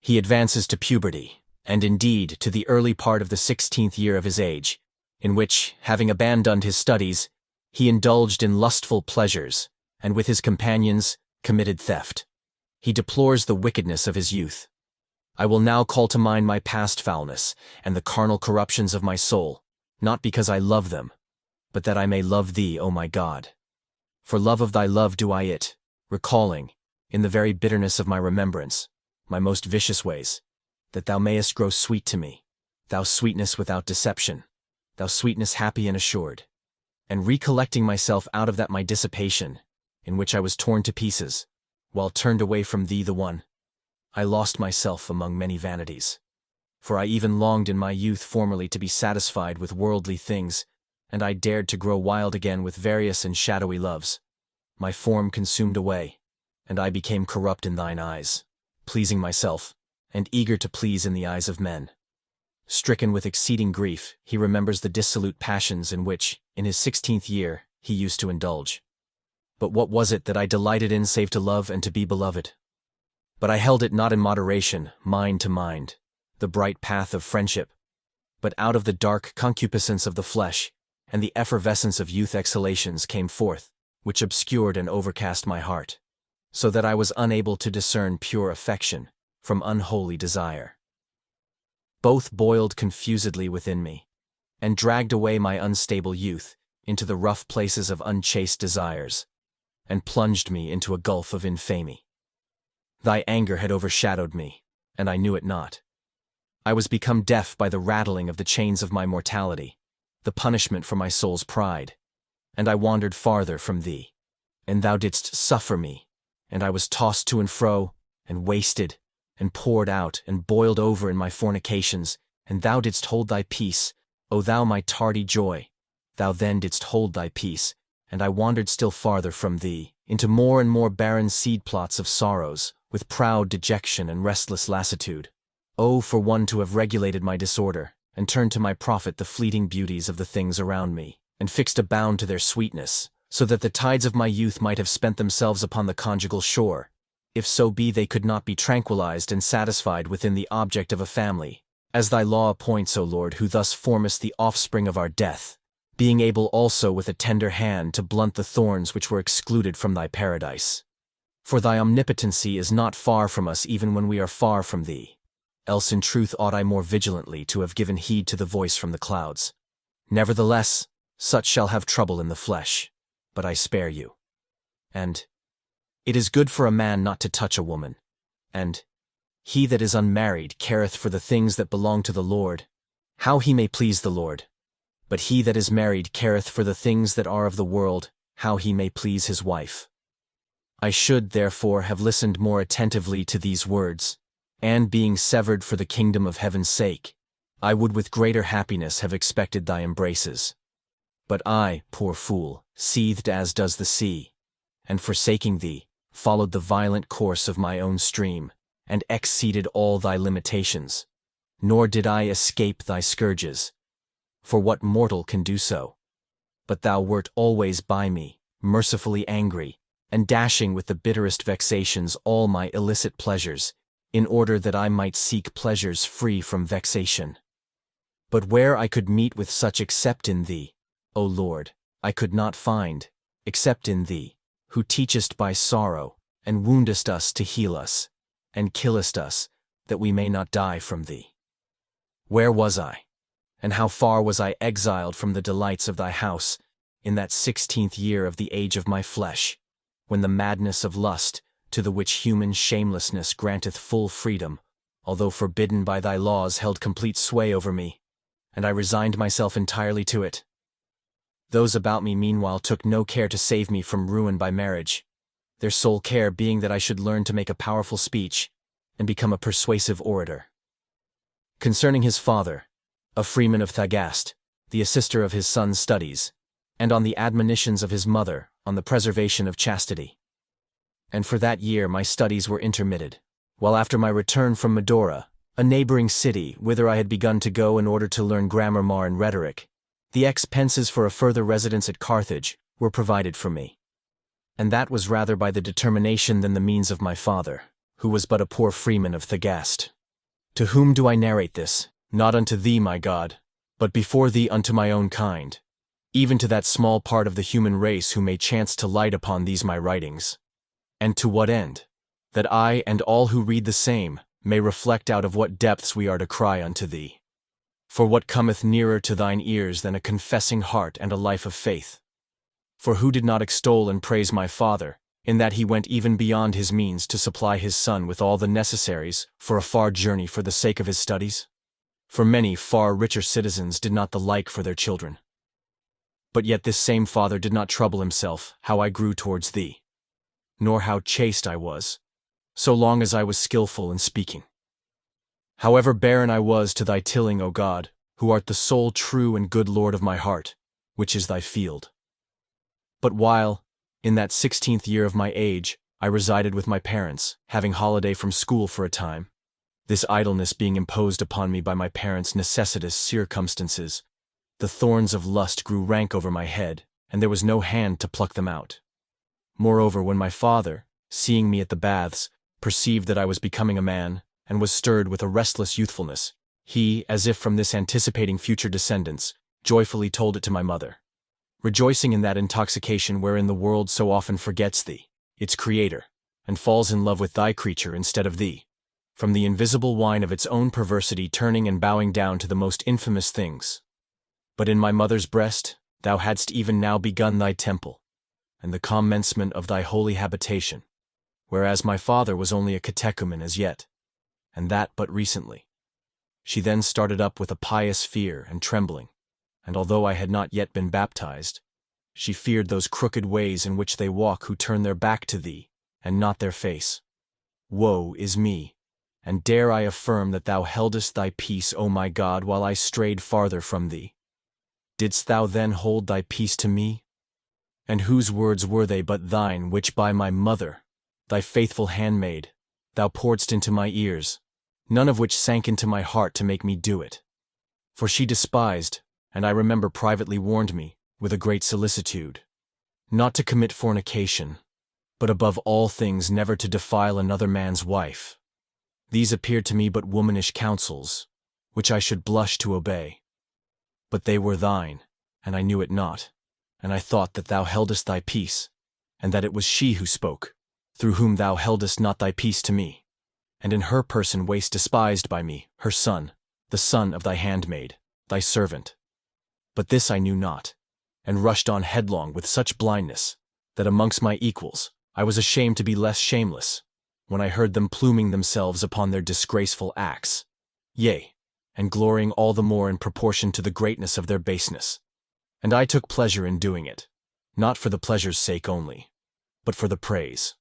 He advances to puberty, and indeed to the early part of the 16th year of his age, in which, having abandoned his studies, he indulged in lustful pleasures, and with his companions committed theft. He deplores the wickedness of his youth. I will now call to mind my past foulness and the carnal corruptions of my soul, not because I love them, but that I may love thee, O my God. For love of thy love do I it, recalling, in the very bitterness of my remembrance, my most vicious ways, that thou mayest grow sweet to me, thou sweetness without deception, thou sweetness happy and assured. And recollecting myself out of that my dissipation, in which I was torn to pieces, while turned away from thee the one, I lost myself among many vanities. For I even longed in my youth formerly to be satisfied with worldly things, and I dared to grow wild again with various and shadowy loves. My form consumed away, and I became corrupt in thine eyes, pleasing myself, and eager to please in the eyes of men. Stricken with exceeding grief, he remembers the dissolute passions in which, in his 16th year, he used to indulge. But what was it that I delighted in save to love and to be beloved? But I held it not in moderation, mind to mind, the bright path of friendship, but out of the dark concupiscence of the flesh, and the effervescence of youth exhalations came forth, which obscured and overcast my heart, so that I was unable to discern pure affection from unholy desire. Both boiled confusedly within me, and dragged away my unstable youth into the rough places of unchaste desires, and plunged me into a gulf of infamy. Thy anger had overshadowed me, and I knew it not. I was become deaf by the rattling of the chains of my mortality, the punishment for my soul's pride, and I wandered farther from thee, and thou didst suffer me, and I was tossed to and fro, and wasted, and poured out, and boiled over in my fornications, and thou didst hold thy peace, O thou my tardy joy, thou then didst hold thy peace, and I wandered still farther from thee, into more and more barren seed plots of sorrows, with proud dejection and restless lassitude. Oh, for one to have regulated my disorder, and turned to my profit the fleeting beauties of the things around me, and fixed a bound to their sweetness, so that the tides of my youth might have spent themselves upon the conjugal shore, if so be they could not be tranquilized and satisfied within the object of a family, as thy law appoints, O Lord, who thus formest the offspring of our death, being able also with a tender hand to blunt the thorns which were excluded from thy paradise. For thy omnipotency is not far from us even when we are far from thee, else in truth ought I more vigilantly to have given heed to the voice from the clouds. Nevertheless, such shall have trouble in the flesh, but I spare you. And it is good for a man not to touch a woman, and he that is unmarried careth for the things that belong to the Lord, how he may please the Lord. But he that is married careth for the things that are of the world, how he may please his wife. I should, therefore, have listened more attentively to these words, and being severed for the kingdom of heaven's sake, I would with greater happiness have expected thy embraces. But I, poor fool, seethed as does the sea, and forsaking thee, followed the violent course of my own stream, and exceeded all thy limitations. Nor did I escape thy scourges, for what mortal can do so? But thou wert always by me, mercifully angry, and dashing with the bitterest vexations all my illicit pleasures, in order that I might seek pleasures free from vexation. But where I could meet with such except in thee, O Lord, I could not find, except in thee, who teachest by sorrow, and woundest us to heal us, and killest us, that we may not die from thee. Where was I? And how far was I exiled from the delights of thy house, in that 16th year of the age of my flesh, when the madness of lust, to the which human shamelessness granteth full freedom, although forbidden by thy laws, held complete sway over me, and I resigned myself entirely to it. Those about me meanwhile took no care to save me from ruin by marriage, their sole care being that I should learn to make a powerful speech, and become a persuasive orator. Concerning his father, a freeman of Thagast, the assister of his son's studies, and on the admonitions of his mother on the preservation of chastity. And for that year my studies were intermitted, while after my return from Medora, a neighboring city whither I had begun to go in order to learn grammar and rhetoric, the expenses for a further residence at Carthage were provided for me. And that was rather by the determination than the means of my father, who was but a poor freeman of Thagaste. To whom do I narrate this? Not unto thee, my God, but before thee unto my own kind, even to that small part of the human race who may chance to light upon these my writings. And to what end? That I and all who read the same may reflect out of what depths we are to cry unto thee. For what cometh nearer to thine ears than a confessing heart and a life of faith? For who did not extol and praise my Father, in that he went even beyond his means to supply his Son with all the necessaries for a far journey for the sake of his studies? For many far richer citizens did not the like for their children. But yet this same Father did not trouble himself how I grew towards thee, nor how chaste I was, so long as I was skillful in speaking. However barren I was to thy tilling, O God, who art the sole true and good Lord of my heart, which is thy field. But while, in that 16th year of my age, I resided with my parents, having holiday from school for a time, this idleness being imposed upon me by my parents' necessitous circumstances, the thorns of lust grew rank over my head, and there was no hand to pluck them out. Moreover, when my father, seeing me at the baths, perceived that I was becoming a man, and was stirred with a restless youthfulness, he, as if from this anticipating future descendants, joyfully told it to my mother. Rejoicing in that intoxication wherein the world so often forgets thee, its creator, and falls in love with thy creature instead of thee, from the invisible wine of its own perversity turning and bowing down to the most infamous things. But in my mother's breast thou hadst even now begun thy temple, and the commencement of thy holy habitation, whereas my father was only a catechumen as yet, and that but recently. She then started up with a pious fear and trembling, and although I had not yet been baptized, she feared those crooked ways in which they walk who turn their back to thee, and not their face. Woe is me! And dare I affirm that thou heldest thy peace, O my God, while I strayed farther from thee? Didst thou then hold thy peace to me? And whose words were they but thine, which by my mother, thy faithful handmaid, thou pouredst into my ears, none of which sank into my heart to make me do it? For she despised, and I remember privately warned me, with a great solicitude, not to commit fornication, but above all things never to defile another man's wife. These appeared to me but womanish counsels, which I should blush to obey. But they were thine, and I knew it not, and I thought that thou heldest thy peace, and that it was she who spoke, through whom thou heldest not thy peace to me, and in her person wast despised by me, her son, the son of thy handmaid, thy servant. But this I knew not, and rushed on headlong with such blindness, that amongst my equals I was ashamed to be less shameless, when I heard them pluming themselves upon their disgraceful acts, yea, and glorying all the more in proportion to the greatness of their baseness. And I took pleasure in doing it, not for the pleasure's sake only, but for the praise.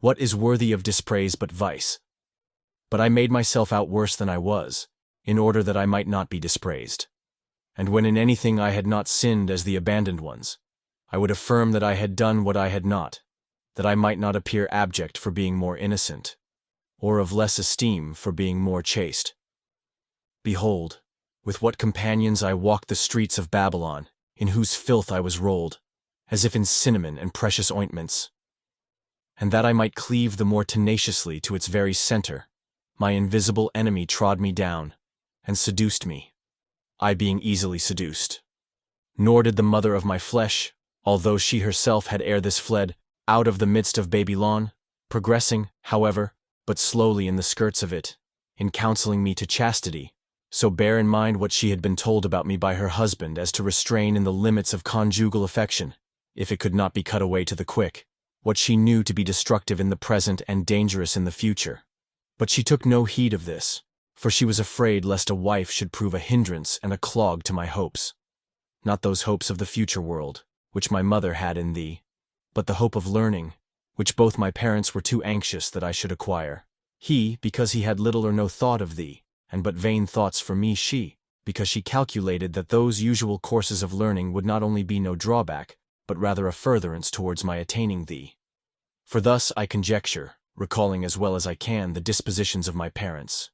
What is worthy of dispraise but vice? But I made myself out worse than I was, in order that I might not be dispraised. And when in anything I had not sinned as the abandoned ones, I would affirm that I had done what I had not, that I might not appear abject for being more innocent, or of less esteem for being more chaste. Behold, with what companions I walked the streets of Babylon, in whose filth I was rolled, as if in cinnamon and precious ointments. And that I might cleave the more tenaciously to its very center, my invisible enemy trod me down, and seduced me, I being easily seduced. Nor did the mother of my flesh, although she herself had ere this fled out of the midst of Babylon, progressing, however, but slowly in the skirts of it, in counseling me to chastity, so bear in mind what she had been told about me by her husband as to restrain in the limits of conjugal affection, if it could not be cut away to the quick, what she knew to be destructive in the present and dangerous in the future. But she took no heed of this, for she was afraid lest a wife should prove a hindrance and a clog to my hopes. Not those hopes of the future world, which my mother had in thee, but the hope of learning, which both my parents were too anxious that I should acquire. He, because he had little or no thought of thee, and but vain thoughts for me; she, because she calculated that those usual courses of learning would not only be no drawback, but rather a furtherance towards my attaining thee. For thus I conjecture, recalling as well as I can the dispositions of my parents.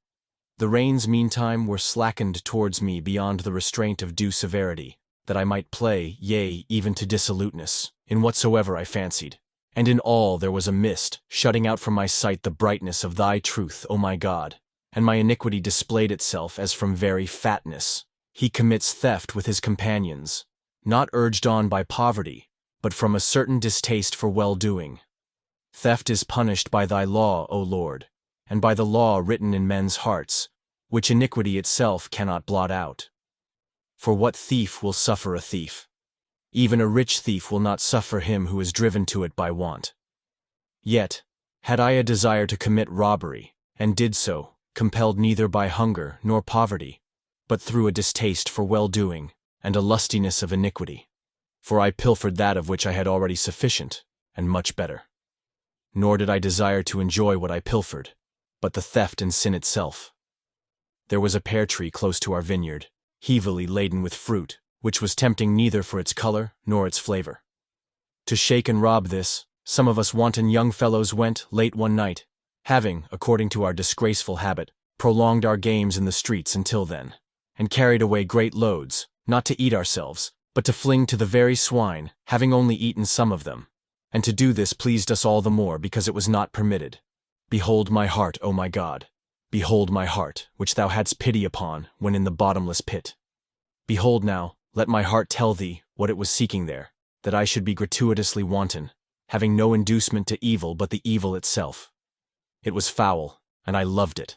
The reins meantime were slackened towards me beyond the restraint of due severity, that I might play, yea, even to dissoluteness, in whatsoever I fancied, And in all there was a mist, shutting out from my sight the brightness of thy truth, O my God, and my iniquity displayed itself as from very fatness. He commits theft with his companions, not urged on by poverty, but from a certain distaste for well-doing. Theft is punished by thy law, O Lord, and by the law written in men's hearts, which iniquity itself cannot blot out. For what thief will suffer a thief? Even a rich thief will not suffer him who is driven to it by want. Yet, had I a desire to commit robbery, and did so, compelled neither by hunger nor poverty, but through a distaste for well-doing and a lustiness of iniquity, for I pilfered that of which I had already sufficient, and much better. Nor did I desire to enjoy what I pilfered, but the theft and sin itself. There was a pear tree close to our vineyard, heavily laden with fruit, which was tempting neither for its color nor its flavor. To shake and rob this, some of us wanton young fellows went late one night, having, according to our disgraceful habit, prolonged our games in the streets until then, and carried away great loads, not to eat ourselves, but to fling to the very swine, having only eaten some of them. And to do this pleased us all the more because it was not permitted. Behold my heart, O my God. Behold my heart, which thou hadst pity upon when in the bottomless pit. Behold now, let my heart tell thee what it was seeking there, that I should be gratuitously wanton, having no inducement to evil but the evil itself. It was foul, and I loved it.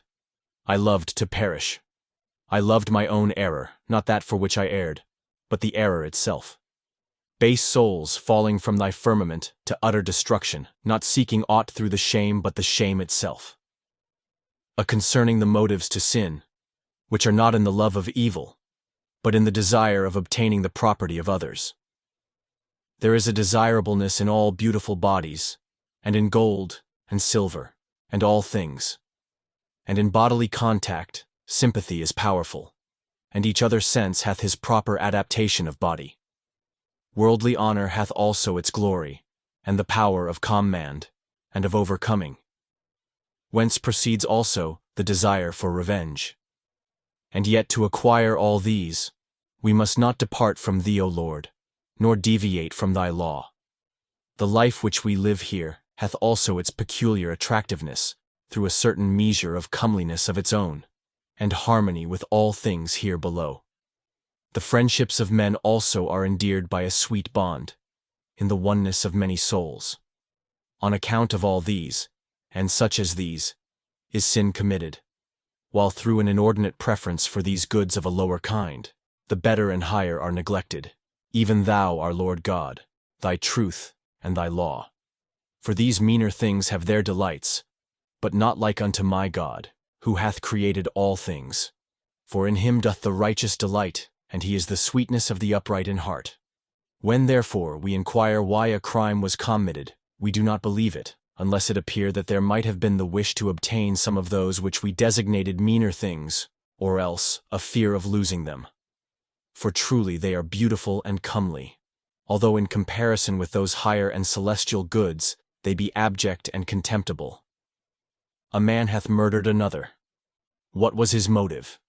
I loved to perish. I loved my own error, not that for which I erred, but the error itself. Base souls falling from thy firmament to utter destruction, not seeking aught through the shame but the shame itself. Concerning the motives to sin, which are not in the love of evil, but in the desire of obtaining the property of others. There is a desirableness in all beautiful bodies, and in gold and silver, and all things. And in bodily contact, sympathy is powerful, and each other sense hath his proper adaptation of body. Worldly honor hath also its glory, and the power of command, and of overcoming. Whence proceeds also the desire for revenge. And yet to acquire all these, we must not depart from thee, O Lord, nor deviate from thy law. The life which we live here hath also its peculiar attractiveness, through a certain measure of comeliness of its own, and harmony with all things here below. The friendships of men also are endeared by a sweet bond, in the oneness of many souls. On account of all these, and such as these, is sin committed, while through an inordinate preference for these goods of a lower kind, the better and higher are neglected, even thou, our Lord God, thy truth and thy law. For these meaner things have their delights, but not like unto my God, who hath created all things. For in him doth the righteous delight, and he is the sweetness of the upright in heart. When therefore we inquire why a crime was committed, we do not believe it, unless it appear that there might have been the wish to obtain some of those which we designated meaner things, or else a fear of losing them. For truly they are beautiful and comely, although in comparison with those higher and celestial goods they be abject and contemptible. A man hath murdered another. What was his motive?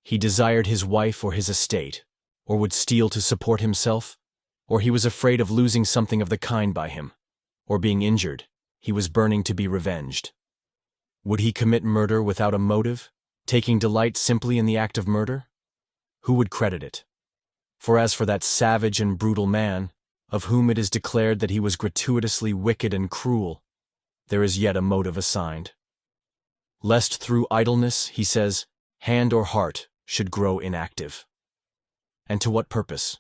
He desired his wife or his estate, or would steal to support himself, or he was afraid of losing something of the kind by him, or being injured, he was burning to be revenged. Would he commit murder without a motive, taking delight simply in the act of murder? Who would credit it? For as for that savage and brutal man, of whom it is declared that he was gratuitously wicked and cruel, there is yet a motive assigned. Lest through idleness, he says, hand or heart should grow inactive. And to what purpose?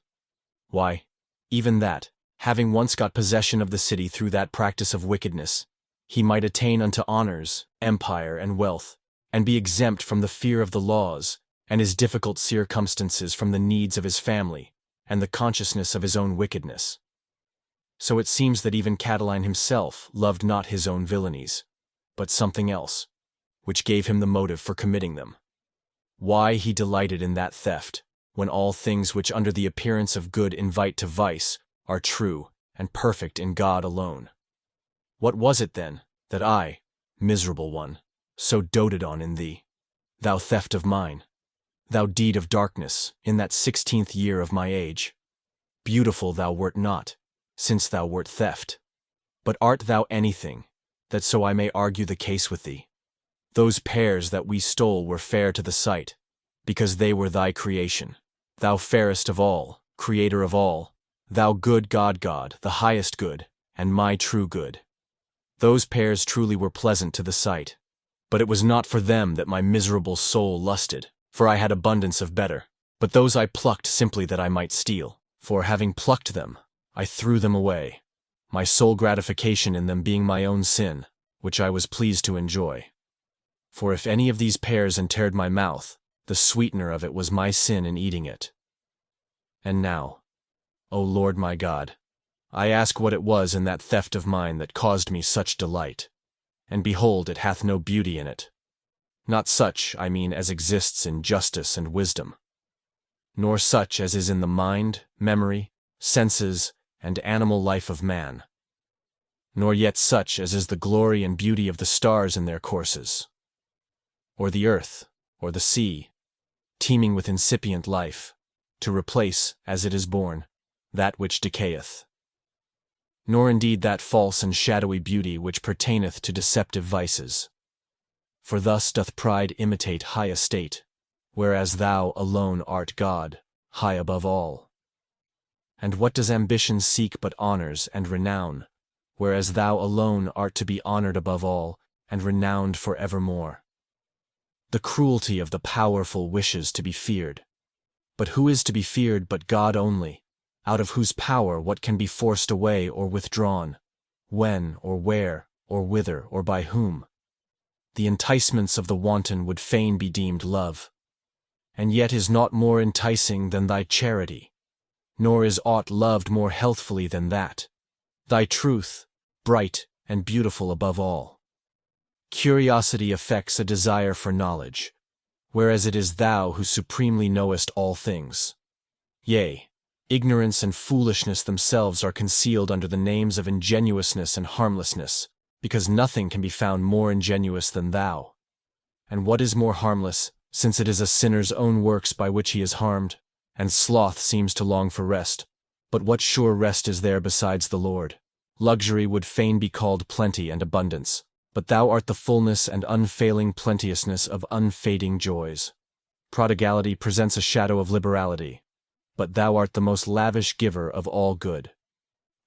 Why, even that, having once got possession of the city through that practice of wickedness, he might attain unto honors, empire, and wealth, and be exempt from the fear of the laws, and his difficult circumstances from the needs of his family, and the consciousness of his own wickedness. So it seems that even Catiline himself loved not his own villainies, but something else, which gave him the motive for committing them. Why he delighted in that theft, when all things which under the appearance of good invite to vice are true and perfect in God alone. What was it then, that I, miserable one, so doted on in thee, thou theft of mine, thou deed of darkness, in that 16th year of my age? Beautiful thou wert not, since thou wert theft. But art thou anything, that so I may argue the case with thee? Those pears that we stole were fair to the sight, because they were thy creation. Thou fairest of all, creator of all, thou good God, the highest good, and my true good. Those pears truly were pleasant to the sight, but it was not for them that my miserable soul lusted, for I had abundance of better. But those I plucked simply that I might steal, for having plucked them, I threw them away, my sole gratification in them being my own sin, which I was pleased to enjoy. For if any of these pears entered my mouth, the sweetener of it was my sin in eating it. And now, O Lord my God, I ask what it was in that theft of mine that caused me such delight. And behold, it hath no beauty in it. Not such, I mean, as exists in justice and wisdom, nor such as is in the mind, memory, senses, and animal life of man, nor yet such as is the glory and beauty of the stars in their courses, or the earth, or the sea, teeming with incipient life, to replace, as it is born, that which decayeth. Nor indeed that false and shadowy beauty which pertaineth to deceptive vices. For thus doth pride imitate high estate, whereas thou alone art God, high above all. And what does ambition seek but honors and renown, whereas thou alone art to be honored above all, and renowned for evermore? The cruelty of the powerful wishes to be feared. But who is to be feared but God only, out of whose power what can be forced away or withdrawn, when or where or whither or by whom? The enticements of the wanton would fain be deemed love, and yet is naught more enticing than thy charity, nor is aught loved more healthfully than that, thy truth, bright and beautiful above all. Curiosity affects a desire for knowledge, whereas it is thou who supremely knowest all things. Yea, ignorance and foolishness themselves are concealed under the names of ingenuousness and harmlessness, because nothing can be found more ingenuous than thou. And what is more harmless, since it is a sinner's own works by which he is harmed, and sloth seems to long for rest? But what sure rest is there besides the Lord? Luxury would fain be called plenty and abundance, but thou art the fullness and unfailing plenteousness of unfading joys. Prodigality presents a shadow of liberality, but thou art the most lavish giver of all good.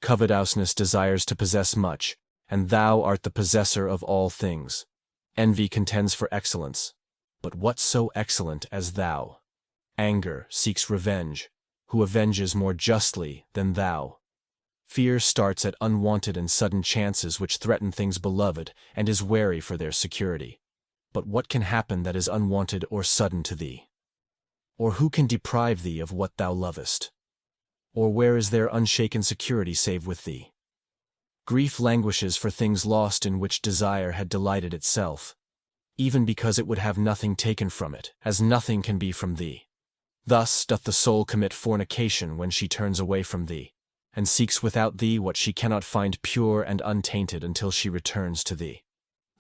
Covetousness desires to possess much, and thou art the possessor of all things. Envy contends for excellence, but what so excellent as thou? Anger seeks revenge, who avenges more justly than thou. Fear starts at unwanted and sudden chances which threaten things beloved, and is wary for their security. But what can happen that is unwanted or sudden to thee? Or who can deprive thee of what thou lovest? Or where is there unshaken security save with thee? Grief languishes for things lost in which desire had delighted itself, even because it would have nothing taken from it, as nothing can be from thee. Thus doth the soul commit fornication when she turns away from thee, and seeks without thee what she cannot find pure and untainted until she returns to thee.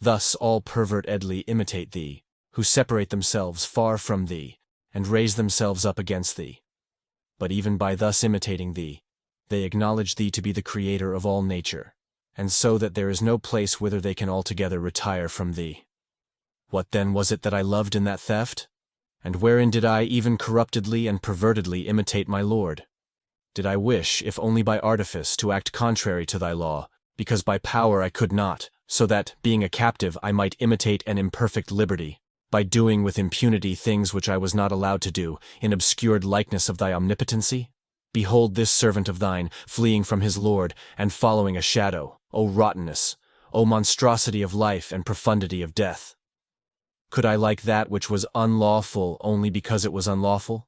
Thus all pervertedly imitate thee, who separate themselves far from thee, and raise themselves up against thee. But even by thus imitating thee, they acknowledge thee to be the creator of all nature, and so that there is no place whither they can altogether retire from thee. What then was it that I loved in that theft? And wherein did I even corruptedly and pervertedly imitate my Lord? Did I wish, if only by artifice, to act contrary to thy law, because by power I could not, so that, being a captive, I might imitate an imperfect liberty, by doing with impunity things which I was not allowed to do, in obscured likeness of thy omnipotency? Behold this servant of thine, fleeing from his Lord, and following a shadow, O rottenness, O monstrosity of life and profundity of death! Could I like that which was unlawful only because it was unlawful?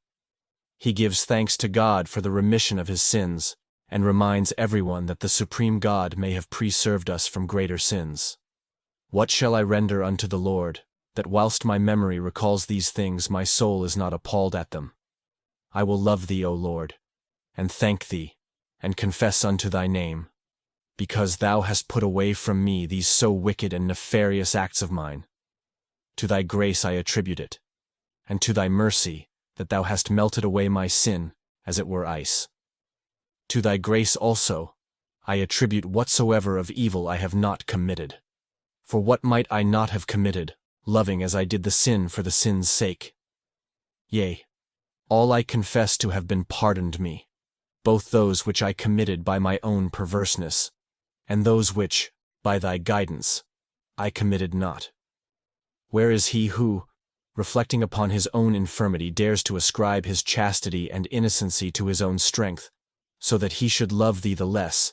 He gives thanks to God for the remission of his sins, and reminds everyone that the supreme God may have preserved us from greater sins. What shall I render unto the Lord, that whilst my memory recalls these things my soul is not appalled at them? I will love thee, O Lord, and thank thee, and confess unto thy name, because thou hast put away from me these so wicked and nefarious acts of mine. To thy grace I attribute it, and to thy mercy, that thou hast melted away my sin, as it were ice. To thy grace also I attribute whatsoever of evil I have not committed. For what might I not have committed, loving as I did the sin for the sin's sake? Yea, all I confess to have been pardoned me, both those which I committed by my own perverseness, and those which, by thy guidance, I committed not. Where is he who, reflecting upon his own infirmity, dares to ascribe his chastity and innocency to his own strength, so that he should love thee the less,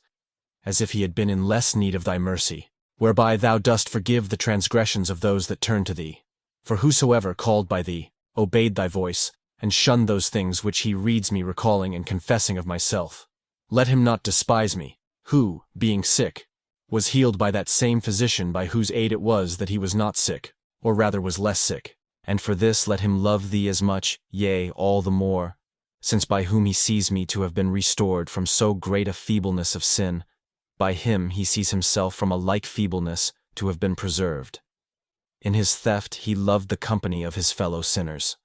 as if he had been in less need of thy mercy, whereby thou dost forgive the transgressions of those that turn to thee? For whosoever called by thee, obeyed thy voice, and shunned those things which he reads me recalling and confessing of myself, let him not despise me, who, being sick, was healed by that same physician by whose aid it was that he was not sick, or rather was less sick. And for this let him love thee as much, yea, all the more, since by whom he sees me to have been restored from so great a feebleness of sin, by him he sees himself from a like feebleness to have been preserved. In his theft he loved the company of his fellow sinners.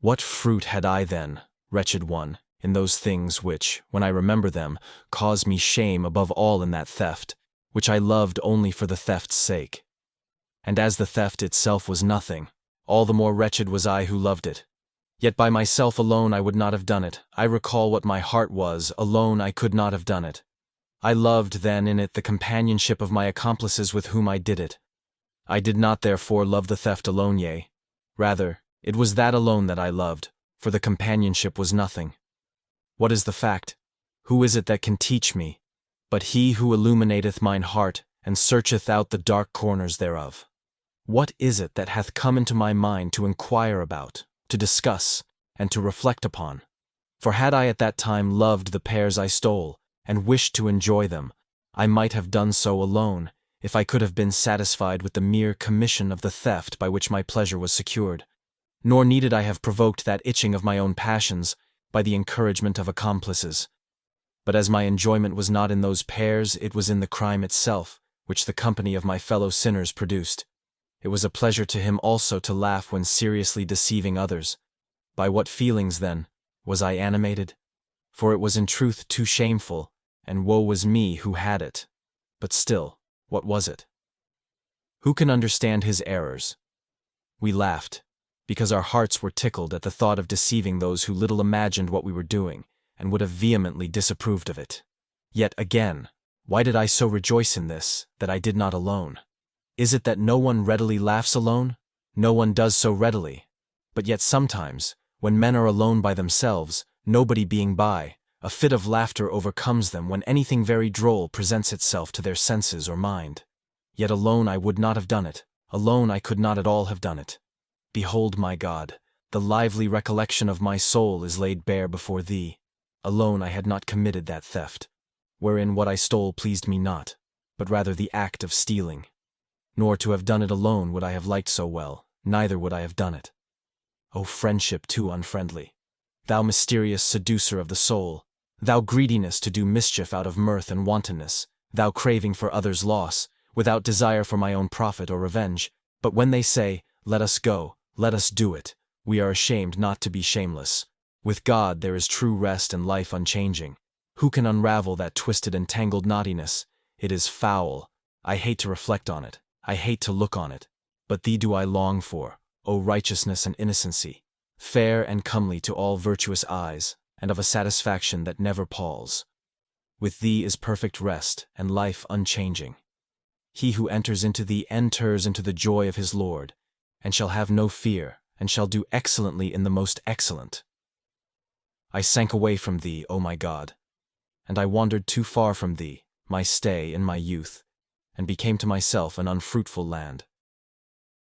What fruit had I then, wretched one, in those things which, when I remember them, cause me shame above all in that theft, which I loved only for the theft's sake? And as the theft itself was nothing, all the more wretched was I who loved it. Yet by myself alone I would not have done it. I recall what my heart was, alone I could not have done it. I loved then in it the companionship of my accomplices with whom I did it. I did not therefore love the theft alone, yea, rather, it was that alone that I loved, for the companionship was nothing. What is the fact? Who is it that can teach me, but he who illuminateth mine heart, and searcheth out the dark corners thereof? What is it that hath come into my mind to inquire about, to discuss, and to reflect upon? For had I at that time loved the pears I stole, and wished to enjoy them, I might have done so alone, if I could have been satisfied with the mere commission of the theft by which my pleasure was secured. Nor needed I have provoked that itching of my own passions by the encouragement of accomplices. But as my enjoyment was not in those pears, it was in the crime itself, which the company of my fellow sinners produced. It was a pleasure to him also to laugh when seriously deceiving others. By what feelings, then, was I animated? For it was in truth too shameful, and woe was me who had it. But still, what was it? Who can understand his errors? We laughed, because our hearts were tickled at the thought of deceiving those who little imagined what we were doing, and would have vehemently disapproved of it. Yet again, why did I so rejoice in this, that I did not alone? Is it that no one readily laughs alone? No one does so readily. But yet sometimes, when men are alone by themselves, nobody being by, a fit of laughter overcomes them when anything very droll presents itself to their senses or mind. Yet alone I would not have done it, alone I could not at all have done it. Behold, my God, the lively recollection of my soul is laid bare before thee. Alone I had not committed that theft, wherein what I stole pleased me not, but rather the act of stealing. Nor to have done it alone would I have liked so well, neither would I have done it. O friendship too unfriendly! Thou mysterious seducer of the soul! Thou greediness to do mischief out of mirth and wantonness! Thou craving for others' loss, without desire for my own profit or revenge! But when they say, let us go, let us do it, we are ashamed not to be shameless. With God there is true rest and life unchanging. Who can unravel that twisted and tangled knottiness? It is foul. I hate to reflect on it. I hate to look on it. But thee do I long for, O righteousness and innocency, fair and comely to all virtuous eyes, and of a satisfaction that never palls. With thee is perfect rest and life unchanging. He who enters into thee enters into the joy of his Lord, and shall have no fear, and shall do excellently in the most excellent. I sank away from thee, O my God, and I wandered too far from thee, my stay in my youth, and became to myself an unfruitful land.